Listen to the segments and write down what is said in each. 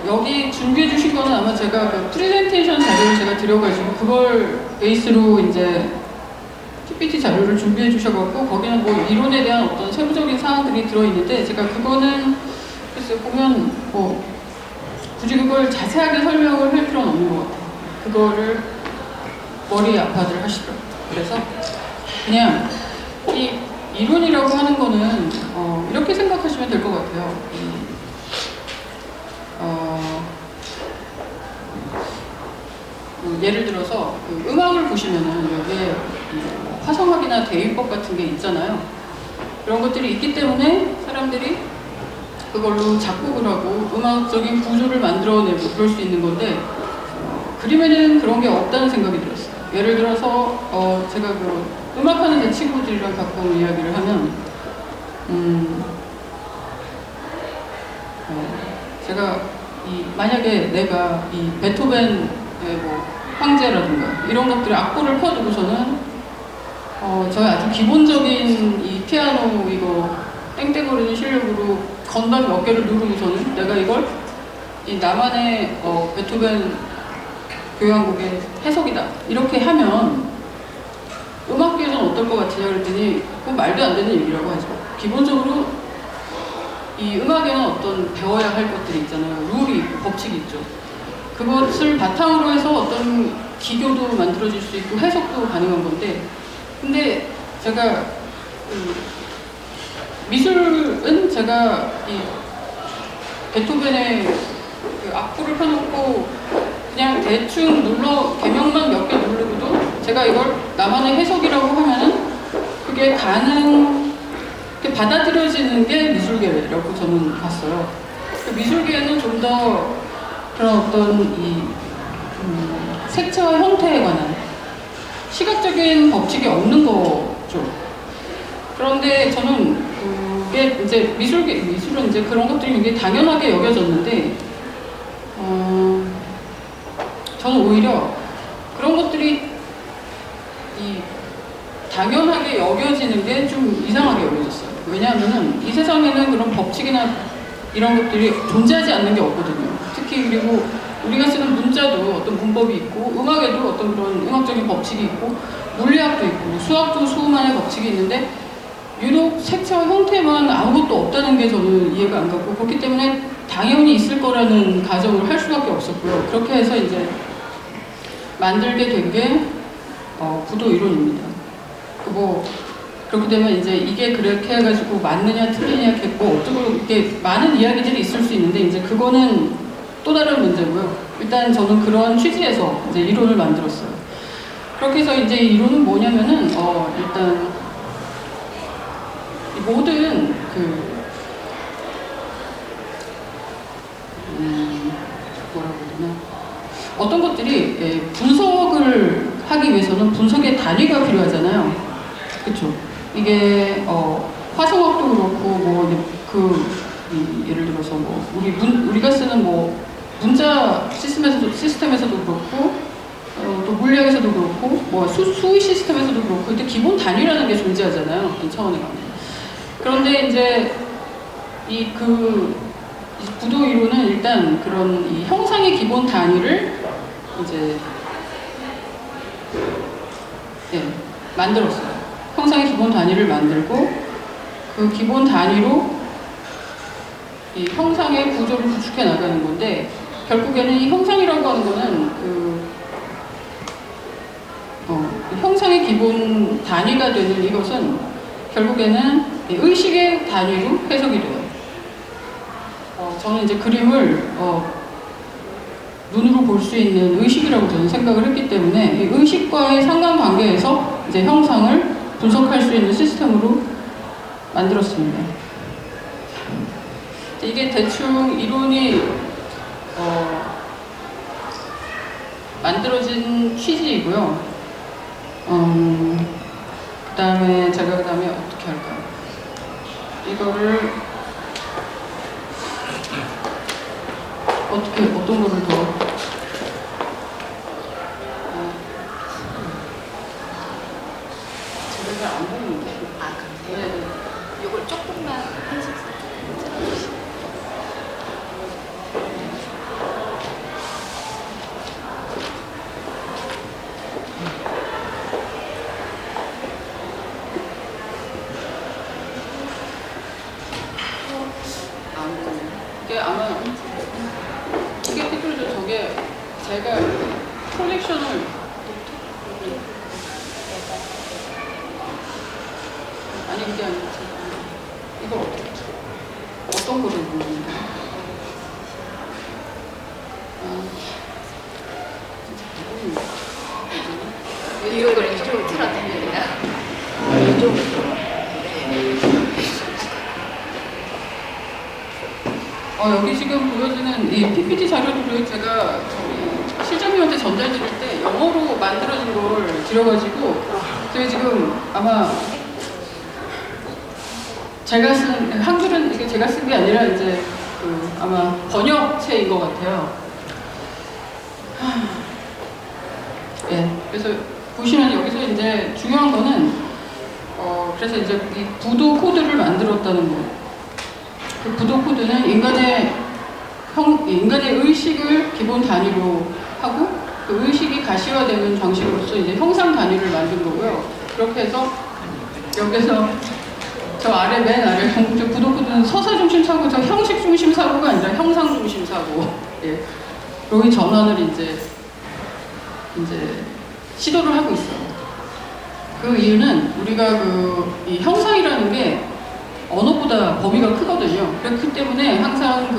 여기 준비해 주신 거는 아마 제가 그 프레젠테이션 자료를 제가 드려가지고 그걸 베이스로 이제 PPT 자료를 준비해 주셔갖고 거기는 뭐 이론에 대한 어떤 세부적인 사항들이 들어있는데 제가 그거는 글쎄 보면 뭐 굳이 그걸 자세하게 설명을 할 필요는 없는 것 같아요. 그거를 머리 아파들 하시더라고요. 그래서 그냥 이 이론이라고 하는 거는 이렇게 생각하시면 될 것 같아요. 예를 들어서 그 음악을 보시면은 여기에 화성학이나 대위법 같은 게 있잖아요. 그런 것들이 있기 때문에 사람들이 그걸로 작곡을 하고 음악적인 구조를 만들어내고 그럴 수 있는 건데 그림에는 그런 게 없다는 생각이 들었어요. 예를 들어서 제가 그 음악하는 제 친구들이랑 가끔 이야기를 하면 제가 만약에 내가 이 베토벤의 뭐 황제라든가 이런 것들을 악보를 펴두고서는 저의 아주 기본적인 이 피아노 이거 땡땡거리는 실력으로 건반 몇 개를 누르고서는 내가 이걸 이 나만의 베토벤 교향곡의 해석이다 이렇게 하면 음악계에서는 어떨 것 같으냐 그랬더니 그건 말도 안 되는 얘기라고 하죠. 기본적으로 이 음악에는 어떤 배워야 할 것들이 있잖아요. 룰이 있고 법칙이 있죠. 그것을 바탕으로 해서 어떤 기교도 만들어질 수 있고 해석도 가능한 건데 근데 제가 미술은 제가 이 베토벤의 그 악보를 펴놓고 그냥 대충 개명만 몇 개 누르고도 제가 이걸 나만의 해석이라고 하면은 그게 받아들여지는 게 미술계라고 저는 봤어요. 미술계에는 좀 더 그런 어떤 색채와 형태에 관한 시각적인 법칙이 없는 거죠. 그런데 저는 그게 이제 미술은 이제 그런 것들이 굉장히 당연하게 여겨졌는데, 저는 오히려 그런 것들이 당연하게 여겨지는 게 좀 이상하게 여겨졌어요. 왜냐하면은 이 세상에는 그런 법칙이나 이런 것들이 존재하지 않는 게 없거든요. 특히 그리고 우리가 쓰는 문자도 어떤 문법이 있고 음악에도 어떤 그런 음악적인 법칙이 있고 물리학도 있고 수학도 수만의 법칙이 있는데 유독 색채와 형태만 아무것도 없다는 게 저는 이해가 안 갔고 그렇기 때문에 당연히 있을 거라는 가정을 할 수밖에 없었고요. 그렇게 해서 이제 만들게 된 게 구도 이론입니다. 그렇게 되면 이제 이게 그렇게 해가지고 맞느냐 틀리냐 했고 어쩌고 이렇게 많은 이야기들이 있을 수 있는데 이제 그거는 또 다른 문제고요. 일단 저는 그런 취지에서 이제 이론을 만들었어요. 그렇게 해서 이제 이론은 뭐냐면은 일단 모든 뭐라고 해야 되나 어떤 것들이 분석을 하기 위해서는 분석의 단위가 필요하잖아요. 그렇죠. 이게 화성학도 그렇고 예를 들어서 우리가 쓰는 문자 시스템에서도 그렇고 또 물리학에서도 그렇고 수의 시스템에서도 그렇고 근데 기본 단위라는 게 존재하잖아요. 어떤 차원에 가면. 그런데 이제 구도 이론은 일단 그런 이 형상의 기본 단위를 이제 만들었어요. 형상의 기본 단위를 만들고 그 기본 단위로 이 형상의 구조를 구축해 나가는 건데 결국에는 이 형상이라고 하는 거는 형상의 기본 단위가 되는 이것은 결국에는 의식의 단위로 해석이 돼요. 저는 이제 그림을 눈으로 볼 수 있는 의식이라고 저는 생각을 했기 때문에 이 의식과의 상관관계에서 이제 형상을 분석할 수 있는 시스템으로 만들었습니다. 이게 대충 이론이 만들어진 취지이고요. 그 다음에 어떻게 할까요? 이거를 어떤 거를 더 제가 안 보이는데 그래요? 이걸 조금만 해주세요. 때 아마 이게 삐뚤어져. 저게 제가 컬렉션을 아니 그게 아니라 이걸 어떤 거를 보는 거야? 이쪽으로 이쪽으로 틀어드립니다. 이쪽으로. 여기 지금 보여지는 이 PPT 자료들을 제가 저희 실장님한테 전달드릴 때 영어로 만들어진 걸 드려가지고 저희 지금 아마 제가 쓴 한글은 이게 제가 쓴 게 아니라 이제 그 아마 번역체인 것 같아요. 예, 그래서 보시면 여기서 이제 중요한 거는 그래서 이제 이 부도 코드를 만들었다는 거. 그 부도 코드는 인간의 의식을 기본 단위로 하고 그 의식이 가시화되는 방식으로서 이제 형상 단위를 만든 거고요. 그렇게 해서 여기서 저 아래 맨 아래 부도 코드는 서사 중심 사고, 저 형식 중심 사고가 아니라 형상 중심 사고. 예. 로이 전환을 이제 시도를 하고 있어요. 그 이유는 우리가 이 형상이라는 게 언어보다 범위가 크거든요. 그렇기 때문에 항상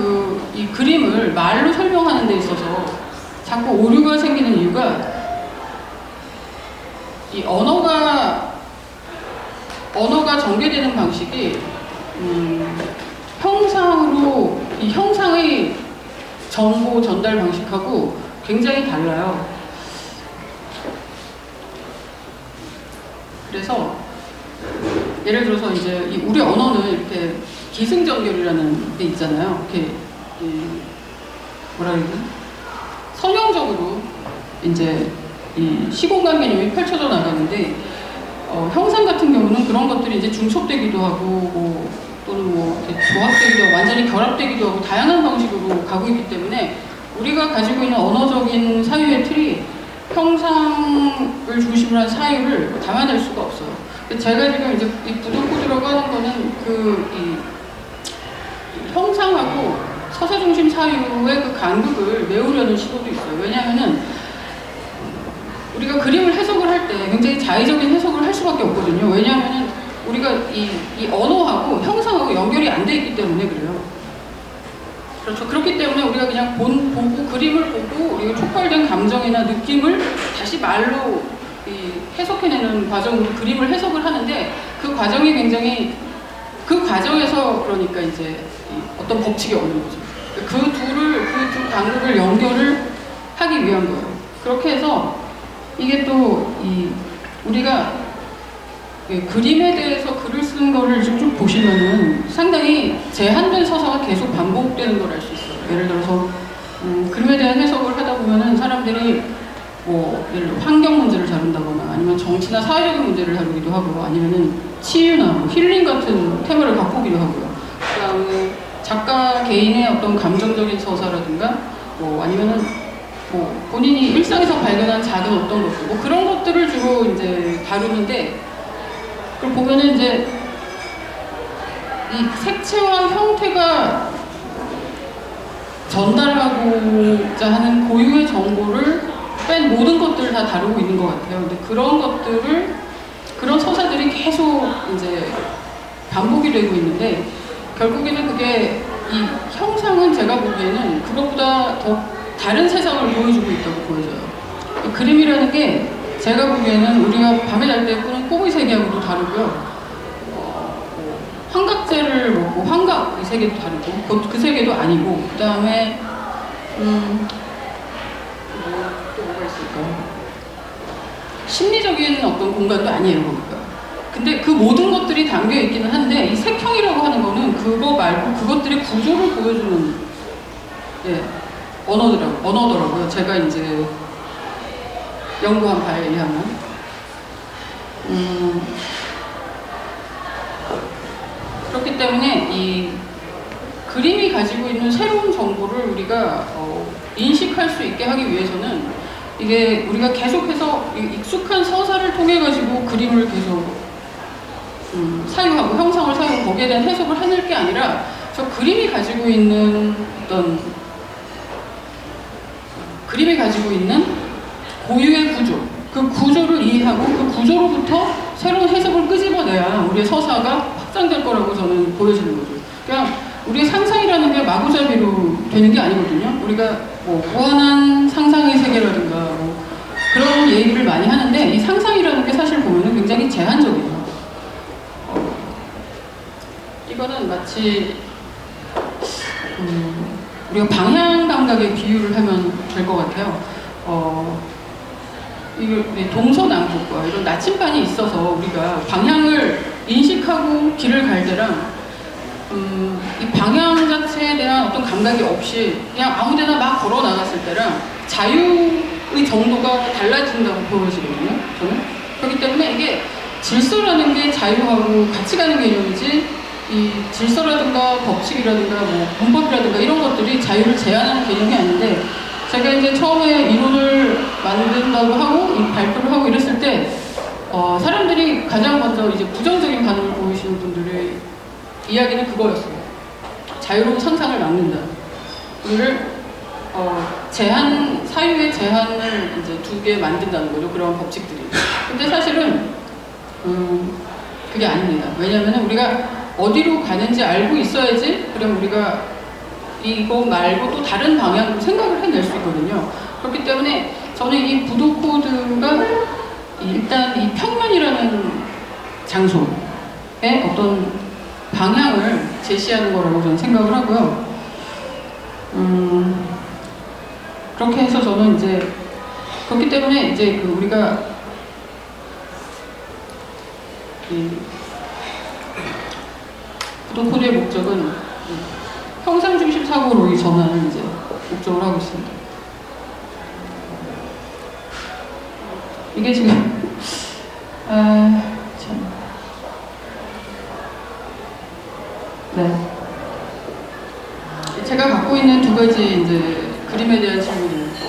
이 그림을 말로 설명하는 데 있어서 자꾸 오류가 생기는 이유가 이 언어가 전개되는 방식이 형상으로 이 형상의 정보 전달 방식하고 굉장히 달라요. 그래서 예를 들어서 이제 우리 언어는 이렇게 기승전결이라는 게 있잖아요. 이렇게 뭐라 그러지? 선형적으로 이제 이 시공간 개념이 펼쳐져 나가는데 형상 같은 경우는 그런 것들이 이제 중첩되기도 하고 또는 이렇게 조합되기도 하고 완전히 결합되기도 하고 다양한 방식으로 가고 있기 때문에 우리가 가지고 있는 언어적인 사유의 틀이 형상을 중심으로 한 사유를 담아낼 수가 없어요. 제가 지금 이제 이 부도코드라고 하는 거는 이 형상하고 서사 중심 사유의 그 간극을 메우려는 시도도 있어요. 왜냐하면은 우리가 그림을 해석을 할 때 굉장히 자의적인 해석을 할 수밖에 없거든요. 왜냐하면은 우리가 이 언어하고 형상하고 연결이 안 돼 있기 때문에 그래요. 그렇죠. 그렇기 때문에 우리가 그냥 보고 그림을 보고 우리가 촉발된 감정이나 느낌을 다시 말로 해석해내는 과정으로 그림을 해석을 하는데 그 과정이 굉장히 그 과정에서 그러니까 이제 어떤 법칙이 없는 거죠. 그 두 간극을 연결을 하기 위한 거예요. 그렇게 해서 이게 또 우리가 그림에 대해서 글을 쓰는 거를 좀 보시면은 상당히 제한된 서사가 계속 반복되는 걸 알 수 있어요. 예를 들어서 그림에 대한 해석을 하다 보면은 사람들이 예를 들어 환경 문제를 다룬다거나 아니면 정치나 사회적인 문제를 다루기도 하고 아니면은 치유나 힐링 같은 테마를 갖고 오기도 하고요. 그 다음에 작가 개인의 어떤 감정적인 서사라든가 아니면은 본인이 일상에서 발견한 작은 어떤 것들 그런 것들을 주로 이제 다루는데 그걸 보면은 이제 이 색채와 형태가 전달하고자 하는 고유의 정보를 뺀 모든 것들을 다 다루고 있는 것 같아요. 근데 그런 서사들이 계속 이제 반복이 되고 있는데 결국에는 그게 이 형상은 제가 보기에는 그것보다 더 다른 세상을 보여주고 있다고 보여져요. 이 그림이라는 게 제가 보기에는 우리가 밤에 잘 때 꾸는 꿈의 세계하고도 다르고요. 환각제를 먹고 환각 이 세계도 다르고 그 세계도 아니고 그 다음에 또 뭐가 있을까요? 심리적인 어떤 공간도 아니에요. 그러니까. 근데 그 모든 것들이 담겨 있기는 한데 이 색형이라고 하는 거는 그거 말고 그것들의 구조를 보여주는 언어더라고요. 제가 이제 연구한 바에 의하면 그렇기 때문에 이 그림이 가지고 있는 새로운 정보를 우리가 인식할 수 있게 하기 위해서는 이게 우리가 계속해서 익숙한 서사를 통해 가지고 그림을 계속 사유하고 형상을 사유하고 거기에 대한 해석을 하는 게 아니라 저 그림이 가지고 있는 어떤 그림이 가지고 있는 고유의 구조, 그 구조를 이해하고 그 구조로부터 새로운 해석을 끄집어내야 우리의 서사가 확장될 거라고 저는 보여지는 거죠. 그러니까 우리의 상상이라는 게 마구잡이로 되는 게 아니거든요. 우리가 뭐 무한한 상상의 세계라든가 뭐 그런 얘기를 많이 하는데 이 상상이라는 게 사실 보면은 굉장히 제한적이에요. 이거는 마치 우리가 방향 감각의 비유를 하면 될 것 같아요. 이게 동서남북과 이런 나침반이 있어서 우리가 방향을 인식하고 길을 갈 때랑 이 방향 자체에 대한 어떤 감각이 없이 그냥 아무데나 막 걸어 나갔을 때랑 자유의 정도가 달라진다고 보여지거든요. 저는 그렇기 때문에 이게 질서라는 게 자유하고 같이 가는 개념이지. 이 질서라든가 법칙이라든가 뭐 문법이라든가 이런 것들이 자유를 제한하는 개념이 아닌데 제가 이제 처음에 이론을 만든다고 하고 이 발표를 하고 이랬을 때 사람들이 가장 먼저 이제 부정적인 반응을 보이시는 분들의 이야기는 그거였어요. 자유로운 상상을 막는다. 우리를 사유의 제한을 이제 두게 만든다는 거죠. 그런 법칙들이. 근데 사실은 그게 아닙니다. 왜냐하면 우리가 어디로 가는지 알고 있어야지 그럼 우리가 이거 말고 또 다른 방향으로 생각을 해낼 수 있거든요. 그렇기 때문에 저는 이 부도 코드가 일단 이 평면이라는 장소에 어떤 방향을 제시하는 거라고 저는 생각을 하고요. 그렇게 해서 저는 이제 그렇기 때문에 이제 그 우리가 부도 코드의 목적은 형상 중심 사고로 이 전환을 이제 목적으로 하고 있습니다. 이게 지금 참. 네. 제가 갖고 있는 두 가지 이제 그림에 대한 질문입니다.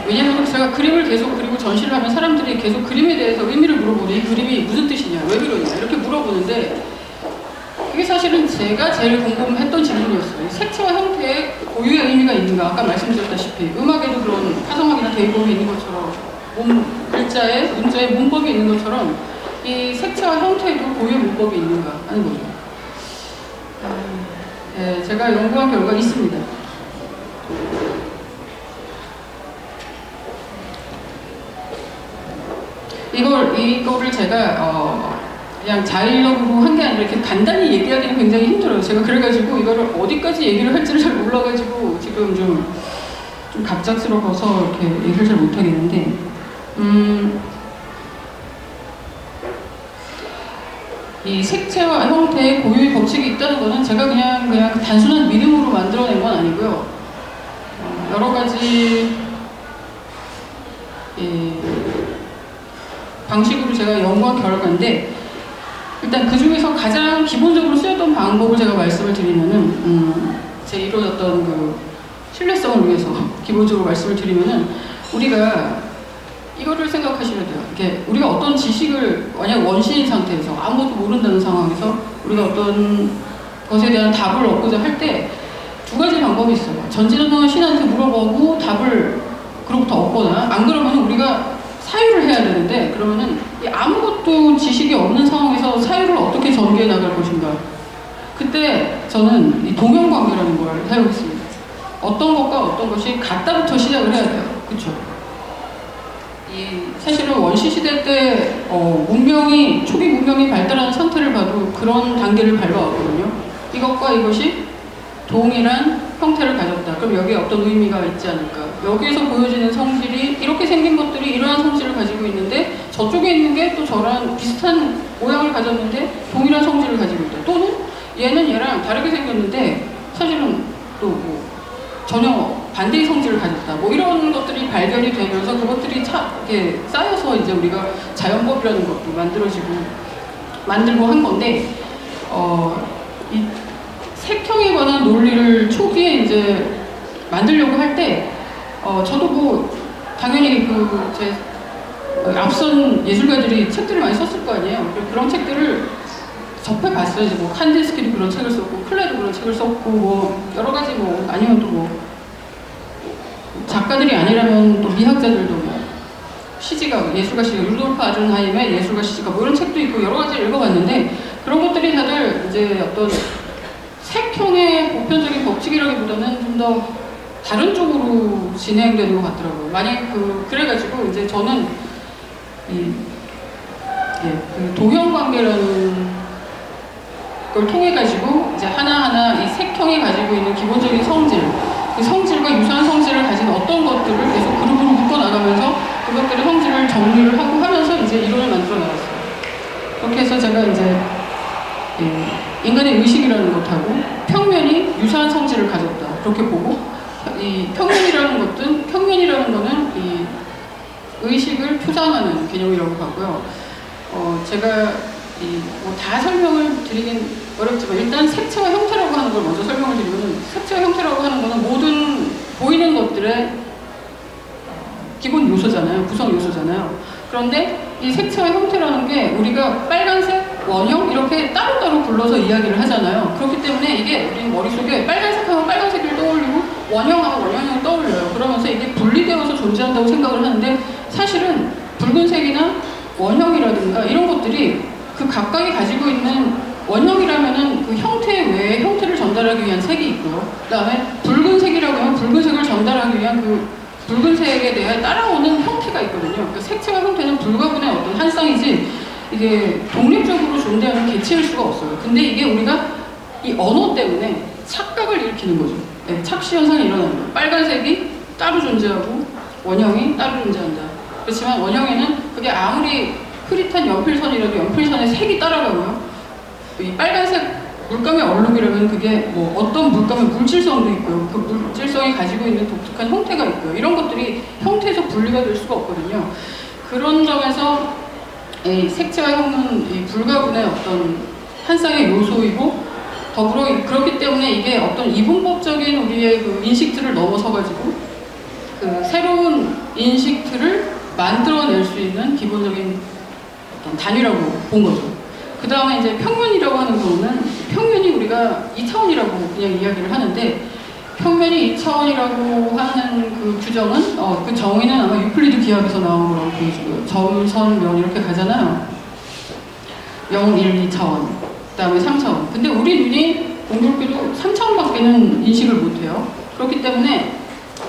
왜냐하면 제가 그림을 계속 그리고 전시를 하면 사람들이 계속 그림에 대해서 의미를 물어보니 이 그림이 무슨 뜻이냐, 왜 그러냐 이렇게 물어보는데 그게 사실은 제가 제일 궁금했던 질문이었어요. 색채와 형태에 고유의 의미가 있는가? 아까 말씀드렸다시피 음악에도 그런 화성학이나 대입음이 있는 것처럼 글자에 문자에 문법이 있는 것처럼 이 색채와 형태에도 고유의 문법이 있는가 하는 거죠. 네, 제가 연구한 결과 있습니다. 이거를 제가 그냥 자의적으로 한 게 아니라 이렇게 간단히 얘기하기는 굉장히 힘들어요. 제가 그래가지고 이거를 어디까지 얘기를 할지를 잘 몰라가지고 지금 좀 갑작스러워서 이렇게 얘기를 잘 못하겠는데, 이 색채와 형태의 고유의 법칙이 있다는 거는 제가 그냥 그 단순한 믿음으로 만들어낸 건 아니고요. 여러 가지 방식으로 제가 연구한 결과인데, 일단 그 중에서 가장 기본적으로 쓰였던 방법을 제가 말씀을 드리면은, 제 이루어졌던 그 신뢰성을 위해서 기본적으로 말씀을 드리면은, 우리가 이거를 생각하시면 돼요. 이렇게 우리가 어떤 지식을 만약 원시인 상태에서 아무것도 모른다는 상황에서 우리가 어떤 것에 대한 답을 얻고자 할 때 두 가지 방법이 있어요. 전지전능한 신한테 물어보고 답을 그로부터 얻거나, 안 그러면 우리가 사유를 해야 되는데, 그러면은 아무것도 지식이 없는 상황에서 사유를 어떻게 전개해 나갈 것인가. 그때 저는 이 동형관계라는 걸 사용했습니다. 어떤 것과 어떤 것이 같다부터 시작을 해야 돼요. 그쵸? 사실은 원시시대 때 초기 문명이 발달하는 상태를 봐도 그런 단계를 밟아왔거든요. 이것과 이것이 동일한 형태를 가졌다. 그럼 여기에 어떤 의미가 있지 않을까. 여기에서 보여지는 성질이 이렇게 생긴 것들이 이러한 성질을 가지고 있는데, 저쪽에 있는 게 또 저랑 비슷한 모양을 가졌는데 동일한 성질을 가지고 있다. 또는 얘는 얘랑 다르게 생겼는데 사실은 또 뭐 전혀 반대의 성질을 가졌다. 뭐 이런 것들이 발견이 되면서 그것들이 이렇게 쌓여서 이제 우리가 자연법이라는 것도 만들고 한 건데, 이 색형에 관한 논리를 초기에 이제 만들려고 할 때, 저도 뭐 당연히 제 앞선 예술가들이 책들을 많이 썼을 거 아니에요. 그런 책들을 접해봤어요. 이제 뭐 칸디스키도 그런 책을 썼고 클레도 그런 책을 썼고 뭐 여러 가지 뭐 아니면 또 뭐 작가들이 아니라면 또 미학자들도 뭐 시지가 예술가 시지가 루돌프 아준하임의 예술가 시지가 뭐 이런 책도 있고 여러 가지를 읽어봤는데 그런 것들이 다들 이제 어떤 색형의 보편적인 법칙이라기보다는 좀 더 다른 쪽으로 진행되는 것 같더라고요. 만약 그래가지고 이제 저는 그 도형 관계라는 걸 통해 가지고 이제 하나하나 이 색형이 가지고 있는 기본적인 성질, 그 성질과 유사한 성질을 가진 어떤 것들을 계속 그룹으로 묶어 나가면서 그것들의 성질을 정리를 하고 하면서 이제 이론을 만들어 나갔어요. 그렇게 해서 제가 이제 인간의 의식이라는 것하고 평면이 유사한 성질을 가졌다 그렇게 보고 이 평면이라는 거는 이 의식을 표상하는 개념이라고 하고요. 제가 뭐 다 설명을 드리긴 어렵지만 일단 색채와 형태라고 하는 걸 먼저 설명을 드리면 색채와 형태라고 하는 거는 모든 보이는 것들의 기본 요소잖아요. 구성 요소잖아요. 그런데 이 색채와 형태라는 게 우리가 빨간색, 원형 이렇게 따로따로 불러서 이야기를 하잖아요. 그렇기 때문에 이게 우리 머릿속에 빨간색하면 빨간색을 떠올리고 원형하면 원형을 떠올려요. 그러면서 이게 분리되어서 존재한다고 생각을 하는데 사실은 붉은색이나 원형이라든가 이런 것들이 그 각각이 가지고 있는 원형이라면은 그 형태 외에 형태를 전달하기 위한 색이 있고요. 그 다음에 붉은색이라고 하면 붉은색을 전달하기 위한 그 붉은색에 대해 따라오는 형태가 있거든요. 그러니까 색채와 형태는 불가분의 어떤 한 쌍이지 이게 독립적으로 존재하는 개체일 수가 없어요. 근데 이게 우리가 이 언어 때문에 착각을 일으키는 거죠. 네, 착시 현상이 일어나는 거예요. 빨간색이 따로 존재하고 원형이 따로 존재한다. 그렇지만 원형에는 그게 아무리 흐릿한 연필선이라도 연필선의 색이 따라가고요. 이 빨간색 물감의 얼룩이라면 그게 뭐 어떤 물감의 물질성도 있고요. 그 물질성이 가지고 있는 독특한 형태가 있고요. 이런 것들이 형태에서 분리가 될 수가 없거든요. 그런 점에서 이 색채와 형은 이 불가분의 어떤 한 쌍의 요소이고 더불어 그렇기 때문에 이게 어떤 이분법적인 우리의 그 인식들을 넘어서가지고 그 새로운 인식들을 만들어낼 수 있는 기본적인 어떤 단위라고 본 거죠. 그 다음에 이제 평면이라고 하는 경우는 평면이 우리가 2차원이라고 그냥 이야기를 하는데 평면이 2차원이라고 하는 그 규정은 그 정의는 아마 유클리드 기하에서 나온 거라고 보여지고요. 점, 선, 면 이렇게 가잖아요. 0, 1, 2차원 그 다음에 3차원. 근데 우리 눈이 공교롭게도 3차원밖에는 인식을 못해요. 그렇기 때문에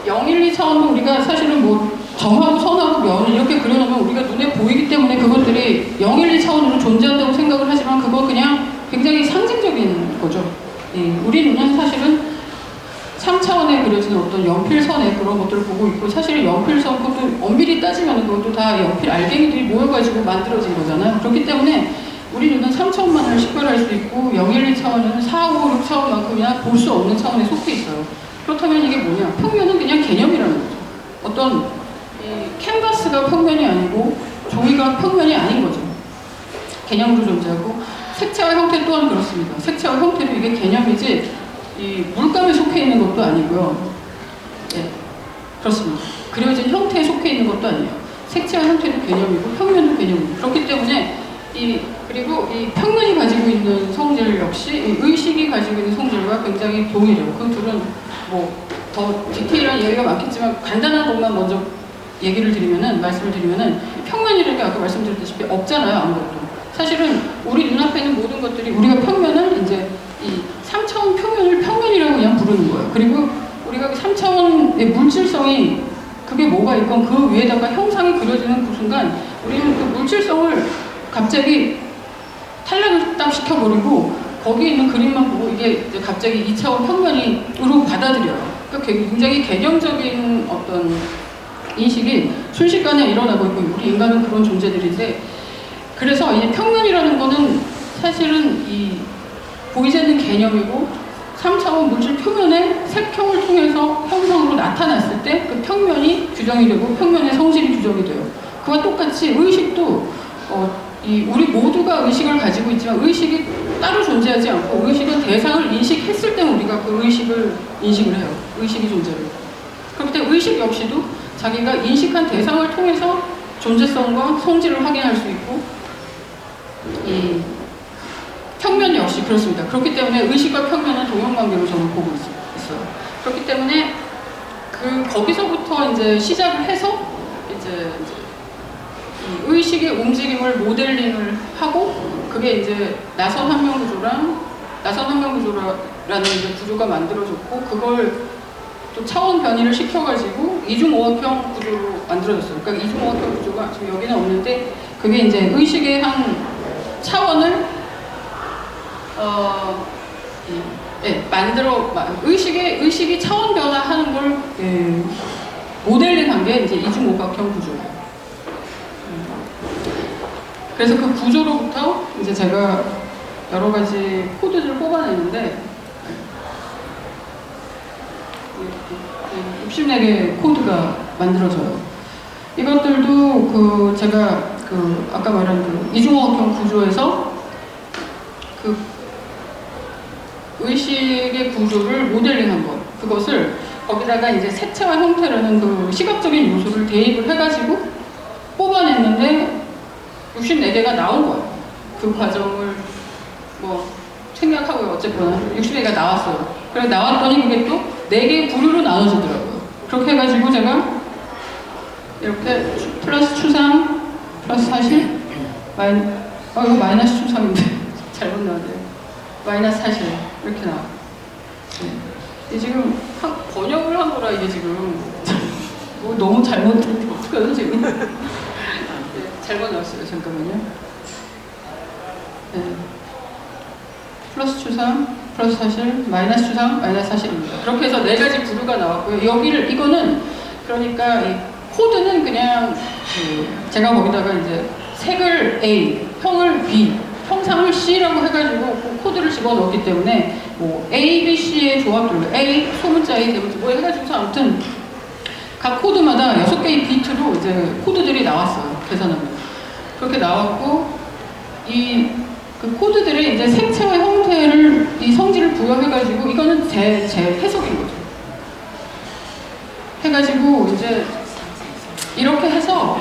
0, 1, 2차원도 우리가 사실은 뭐 점하고 선하고 면을 이렇게 그려놓으면 우리가 눈에 보이기 때문에 그것들이 0, 1, 2차원으로 존재한다고 생각을 하지만 그거 그냥 굉장히 상징적인 거죠. 예, 우리 눈은 사실은 3차원에 그려진 어떤 연필선에 그런 것들을 보고 있고 사실 연필선 그것도 엄밀히 따지면 그것도 다 연필 알갱이들이 모여가지고 만들어진 거잖아요. 그렇기 때문에 우리 눈은 3차원만을 식별할 수 있고 0, 1, 2차원은 4, 5, 6차원만큼이나 볼 수 없는 차원에 속해 있어요. 그렇다면 이게 뭐냐? 평면은 그냥 개념이라는 거죠. 어떤 캔버스가 평면이 아니고 종이가 평면이 아닌 거죠. 개념으로 존재하고 색채와 형태 또한 그렇습니다. 색채와 형태도 이게 개념이지 이 물감에 속해 있는 것도 아니고요. 네, 그렇습니다. 그려진 형태에 속해 있는 것도 아니에요. 색채와 형태도 개념이고 평면도 개념이고 그렇기 때문에 그리고 이 평면이 가지고 있는 성질 역시 이 의식이 가지고 있는 성질과 굉장히 동일해요. 그 둘은 뭐 더 디테일한 이야기가 많겠지만 간단한 것만 먼저 말씀을 드리면은 평면이라는 게 아까 말씀드렸다시피 없잖아요. 아무것도. 사실은 우리 눈앞에 있는 모든 것들이 우리가 평면을 이제 이 3차원 평면을 평면이라고 그냥 부르는 거예요. 그리고 우리가 3차원의 물질성이 그게 뭐가 있건 그 위에다가 형상이 그려지는 그 순간 우리는 그 물질성을 갑자기 탈락을 딱 시켜버리고 거기에 있는 그림만 보고 이게 이제 갑자기 2차원 평면으로 받아들여요. 그러니까 굉장히 개념적인 어떤 인식이 순식간에 일어나고 있고 우리 인간은 그런 존재들인데 그래서 이 평면이라는 거는 사실은 이 보이지 않는 개념이고 3차원 물질 표면의 색형을 통해서 형상으로 나타났을 때 그 평면이 규정이 되고 평면의 성질이 규정이 돼요. 그와 똑같이 의식도 우리 모두가 의식을 가지고 있지만 의식이 따로 존재하지 않고 의식은 대상을 인식했을 때 우리가 그 의식을 인식을 해요. 의식이 존재를. 그렇기 때문에 의식 역시도 자기가 인식한 대상을 통해서 존재성과 성질을 확인할 수 있고 평면 역시 그렇습니다. 그렇기 때문에 의식과 평면은 동형관계로 저는 보고 있어요. 그렇기 때문에 거기서부터 이제 시작을 해서 이제 이 의식의 움직임을 모델링을 하고 그게 이제 나선 환경 구조라는 이제 구조가 만들어졌고 그걸 또 차원 변이를 시켜가지고 이중오각형 구조로 만들어졌어요. 그러니까 이중오각형 구조가 지금 여기는 없는데 그게 이제 의식의 한 차원을 의식이 차원 변화하는 걸 모델링한 게 이제 이중오각형 구조예요. 그래서 그 구조로부터 이제 제가 여러 가지 코드들을 뽑아내는데 64개의 코드가 만들어져요. 이것들도 제가 아까 말한 이중오각형 구조에서 의식의 구조를 모델링한 것, 그것을 거기다가 이제 색채와 형태라는 시각적인 요소를 대입을 해가지고 뽑아냈는데 64개가 나온 거예요. 그 과정을 생략하고요. 어쨌거나 64개가 나왔어요. 그래서 나왔더니 그게 또 4개의 부류로 나눠지더라고요. 그렇게 해가지고 제가 이렇게 플러스 추상, 플러스 사실, 이거 마이너스 추상인데 잘못 나왔네요. 마이너스 사실 이렇게 나와요. 네. 지금 번역을 한 거라 이게 지금 너무 잘못됐는데 어떡하죠 지금? 네, 잘못 나왔어요. 잠깐만요. 네. 플러스 추상, 플러스 사실, 마이너스 추상, 마이너스 사실입니다. 그렇게 해서 4가지 부류가 나왔고요. 이거는 그러니까 이 코드는 그냥 제가 거기다가 이제 색을 A, 형을 B, 형상을 C라고 해가지고 그 코드를 집어넣었기 때문에 A, B, C의 조합들로 A, 소문자 A, 대문자 해가지고서 아무튼 각 코드마다 6개의 비트로 이제 코드들이 나왔어요. 계산하면. 그렇게 나왔고 그 코드들의 이제 색채와 형태를 이 성질을 부여해가지고 이거는 제 해석인 거죠. 해가지고 이제 이렇게 해서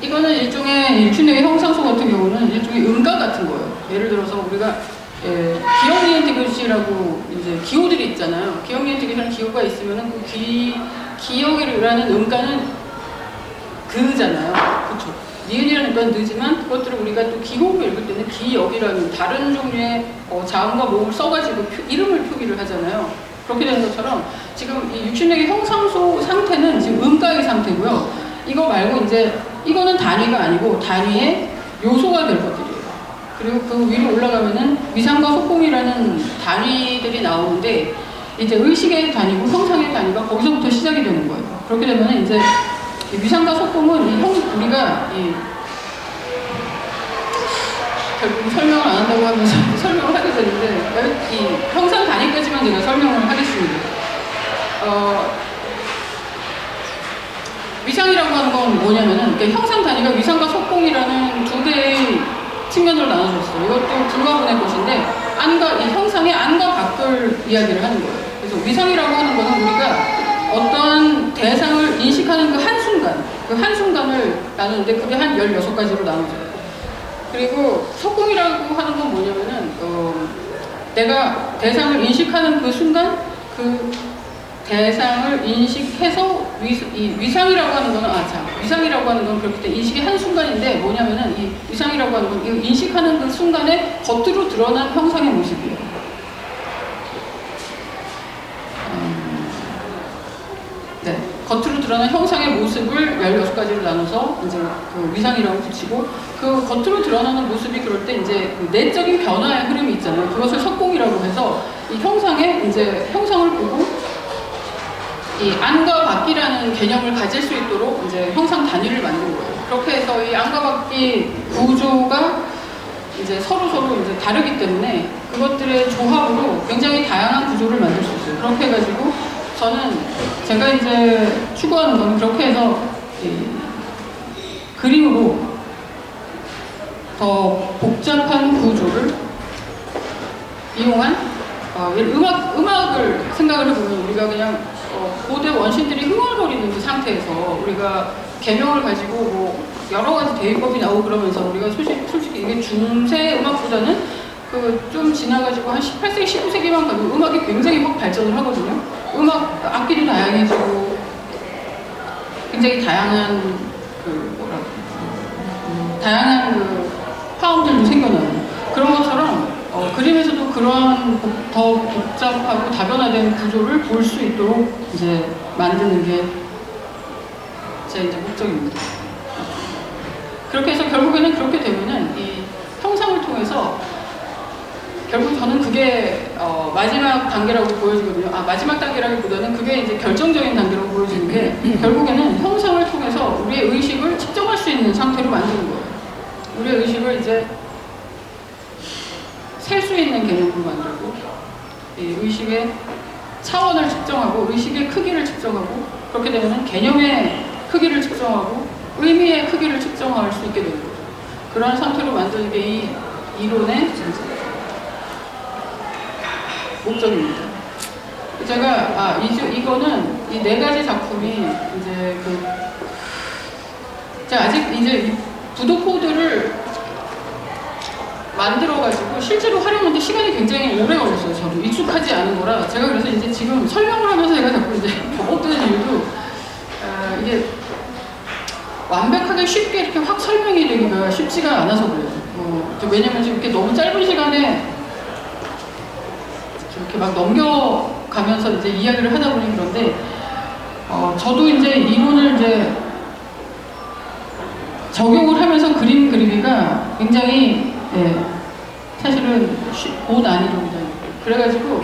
이거는 일종의 춘의 형상소 같은 경우는 일종의 음가 같은 거예요. 예를 들어서 우리가 기억 니은티 글씨라고 이제 기호들이 있잖아요. 기억 니은티 글씨라는 기호가 있으면은 그 기억이라는 음가는 그잖아요. 그렇죠. 니은이라는 건 느지만 그것들을 우리가 또 기호로 읽을 때는 기역이라는 다른 종류의 자음과 모음을 써가지고 이름을 표기를 하잖아요. 그렇게 되는 것처럼 지금 이 64개 형상소 상태는 지금 음가의 상태고요. 이거 말고 이제 이거는 단위가 아니고 단위의 요소가 될 것들이에요. 그리고 그 위로 올라가면은 위상과 속공이라는 단위들이 나오는데 이제 의식의 단위고 형상의 단위가 거기서부터 시작이 되는 거예요. 그렇게 되면 이제 위상과 속공은 우리가 결국 설명을 안 한다고 하면서 설명을 하게 되는데 이 형상 단위까지만 제가 설명을 하겠습니다. 위상이라고 하는 건 뭐냐면은 형상 단위가 위상과 속공이라는 2개의 측면으로 나눠졌어요. 이것도 불가분의 것인데 이 형상의 안과 밖을 이야기를 하는 거예요. 그래서 위상이라고 하는 것은 우리가 어떠한 대상을 인식하는 그 한순간을 나누는데 그게 한 16가지로 나눠져요. 그리고 속공이라고 하는 건 뭐냐면은 내가 대상을 인식하는 그 순간 그 대상을 인식해서 위상이라고 하는 거는 위상이라고 하는 건 그렇기 때문에 인식의 한순간인데 뭐냐면은 이 위상이라고 하는 건 이 인식하는 그 순간에 겉으로 드러난 형상의 모습이에요. 네, 겉으로 드러난 형상의 모습을 16가지로 나눠서 이제 그 위상이라고 붙이고 그 겉으로 드러나는 모습이 그럴 때 이제 그 내적인 변화의 흐름이 있잖아요. 그것을 석공이라고 해서 이 형상을 보고 이 안과 밖이라는 개념을 가질 수 있도록 이제 형상 단위를 만든 거예요. 그렇게 해서 이 안과 밖이 구조가 이제 서로 이제 다르기 때문에 그것들의 조합으로 굉장히 다양한 구조를 만들 수 있어요. 그렇게 해가지고 제가 이제 추구하는 건 그렇게 해서 그림으로 더 복잡한 구조를 이용한 음악을 생각을 해보면 우리가 그냥 고대 원신들이 흥얼거리는 그 상태에서 우리가 개명을 가지고 여러 가지 대위법이 나오고 그러면서 우리가 솔직히 이게 중세 음악보다는 그 좀 지나가지고 한 18세기, 19세기만 가도 음악이 굉장히 확 발전을 하거든요. 음악 악기도 다양해지고 굉장히 다양한 다양한 그 파음들도 생겨나요. 그런 것처럼 그림에서도 그러한 더 복잡하고 다변화된 구조를 볼 수 있도록 이제 만드는 게 제 이제 목적입니다. 그렇게 해서 결국에는 그렇게 되면은 이 형상을 통해서 결국 저는 그게 마지막 단계라고 보여지거든요. 마지막 단계라기보다는 그게 이제 결정적인 단계라고 보여지는 게 결국에는 형상을 통해서 우리의 의식을 측정할 수 있는 상태로 만드는 거예요. 우리의 의식을 이제 셀 수 있는 개념으로 만들고 이 의식의 차원을 측정하고 의식의 크기를 측정하고 그렇게 되면 개념의 크기를 측정하고 의미의 크기를 측정할 수 있게 되는 거죠. 그런 상태로 만드는 게 이 이론의 목적입니다. 제가 이거는 이 네 가지 작품이 이제 제가 아직 이제 부도 코드를 만들어가지고 실제로 활용하는데 시간이 굉장히 오래 걸렸어요. 저도 익숙하지 않은 거라 제가 그래서 이제 지금 설명을 하면서 제가 자꾸 이제 버벅드는 이유도 이게 완벽하게 쉽게 이렇게 확 설명이 되기가 쉽지가 않아서 그래요. 왜냐면 지금 이렇게 너무 짧은 시간에 이렇게 막 넘겨가면서 이제 이야기를 하다 보니 그런데 저도 이제 이론을 이제 적용을 하면서 그리기가 굉장히 사실은 고난이도입니다. 그래가지고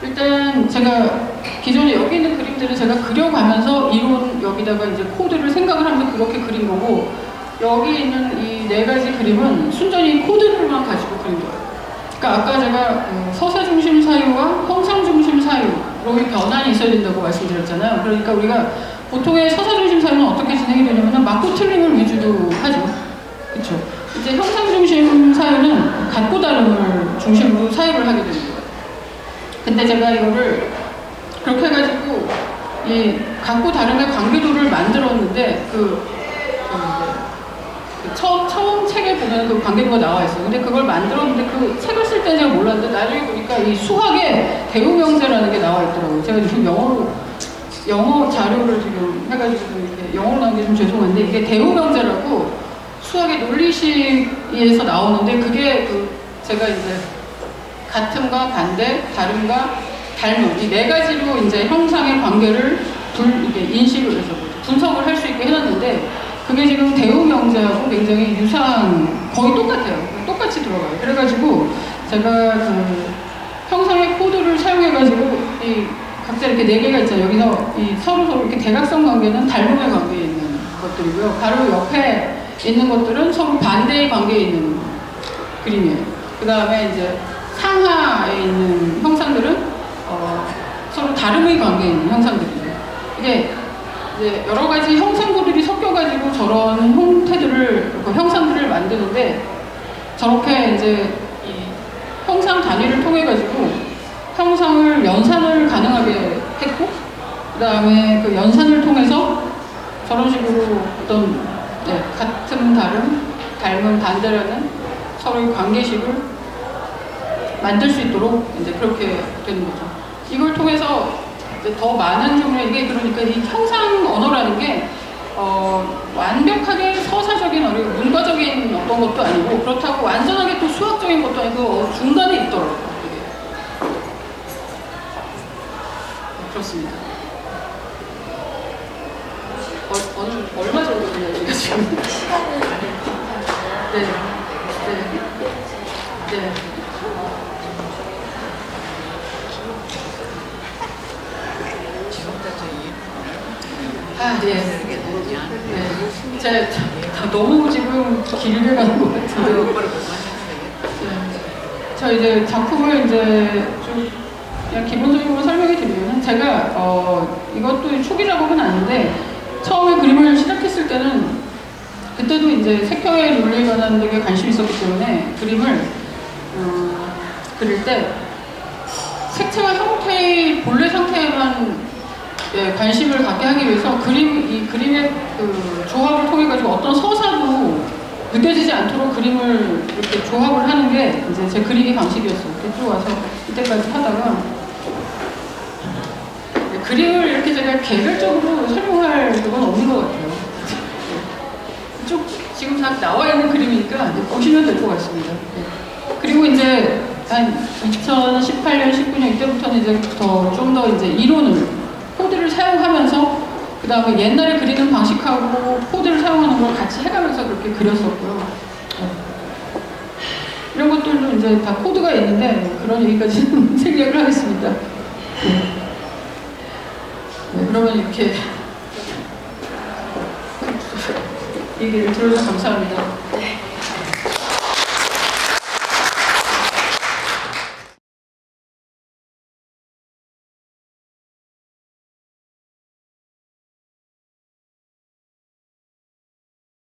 일단 제가 기존에 여기 있는 그림들은 제가 그려가면서 이론 여기다가 이제 코드를 생각을 하면서 그렇게 그린 거고 여기 있는 이 네 가지 그림은 순전히 코드들만 가지고 그린 거예요. 그러니까 아까 제가 서사 중심 사유와 형상 중심 사유로 변환이 있어야 된다고 말씀드렸잖아요. 그러니까 우리가 보통의 서사 중심 사유는 어떻게 진행이 되냐면 맞고 틀림을 위주로 하죠. 그렇죠? 이제 형상 중심 사유는 같고 다름을 중심으로 사유를 하게 되는 거예요. 근데 제가 이거를 그렇게 해가지고 이 같고 다름의 관계도를 만들었는데 처음 책에 보면 그 관계도가 나와 있어요. 근데 그걸 만들었는데 그 책을 쓸 때 제가 몰랐는데 나중에 보니까 이 수학에 대우명제라는 게 나와 있더라고요. 제가 지금 영어 자료를 지금 해가지고 이렇게 영어로 나온 게 좀 죄송한데 이게 대우명제라고 수학의 논리식에서 나오는데 그게 제가 이제 같음과 반대, 다름과 닮음 이 네 가지로 이제 형상의 관계를 이게 인식을 해서 분석을 할 수 있게 해놨는데 그게 지금 대우명제하고 굉장히 유사한 거의 똑같아요. 똑같이 들어가요. 그래가지고 제가 형상의 코드를 사용해가지고 이 각자 이렇게 네 개가 있잖아요. 여기서 이 서로 이렇게 대각선 관계는 닮음의 관계에 있는 것들이고요. 바로 옆에 있는 것들은 서로 반대의 관계에 있는 그림이에요. 그 다음에 이제 상하에 있는 형상들은 서로 다름의 관계에 있는 형상들이죠. 이게 이제 여러 가지 형상구들이 섞여가지고 저런 형상들을 만드는데 저렇게 이제 이 형상 단위를 통해가지고 형상을 연산을 가능하게 했고 그 다음에 그 연산을 통해서 저런 식으로 어떤 같은 다름, 닮은 반대라는 서로의 관계식을 만들 수 있도록 이제 그렇게 되는 거죠. 이걸 통해서 이제 더 많은 종류의 이게 그러니까 이 형상 언어라는 게 완벽하게 서사적인 문과적인 어떤 것도 아니고 그렇다고 완전하게 또 수학적인 것도 아니고 중간에 있더라고요. 이게. 그렇습니다. 얼마 정도 되나요, 지금? 시간은 네. 제가 너무 지금 길게 가는 것 같은데요. 저 이제 작품을 이제 좀 그냥 기본적으로 설명해 드리면 제가 이것도 초기 작업은 아닌데 처음에 그림을 시작했을 때는 그때도 이제 색형의 논리에 관한 데에 관심이 있었기 때문에 그림을 그릴 때 색채와 형태의 본래 상태만 관심을 갖게 하기 위해서 이 그림의 그 조합을 통해 가지고 어떤 서사도 느껴지지 않도록 그림을 이렇게 조합을 하는 게 이제 제 그리기 방식이었어요. 이렇게 쭉 와서 이때까지 하다가 그림을 이렇게 제가 개별적으로 설명할 그건 없는 것 같아요. 쭉 지금 다 나와 있는 그림이니까 보시면 될 것 같습니다. 그리고 이제 한 2018년, 19년 이때부터는 이제 좀 더 이제 이론을 코드를 사용하면서 그 다음에 옛날에 그리는 방식하고 코드를 사용하는 걸 같이 해가면서 그렇게 그렸었고요. 이런 것들도 이제 다 코드가 있는데 그런 얘기까지는 생략을 하겠습니다. 그러면 이렇게 얘기를 들어주셔서 감사합니다.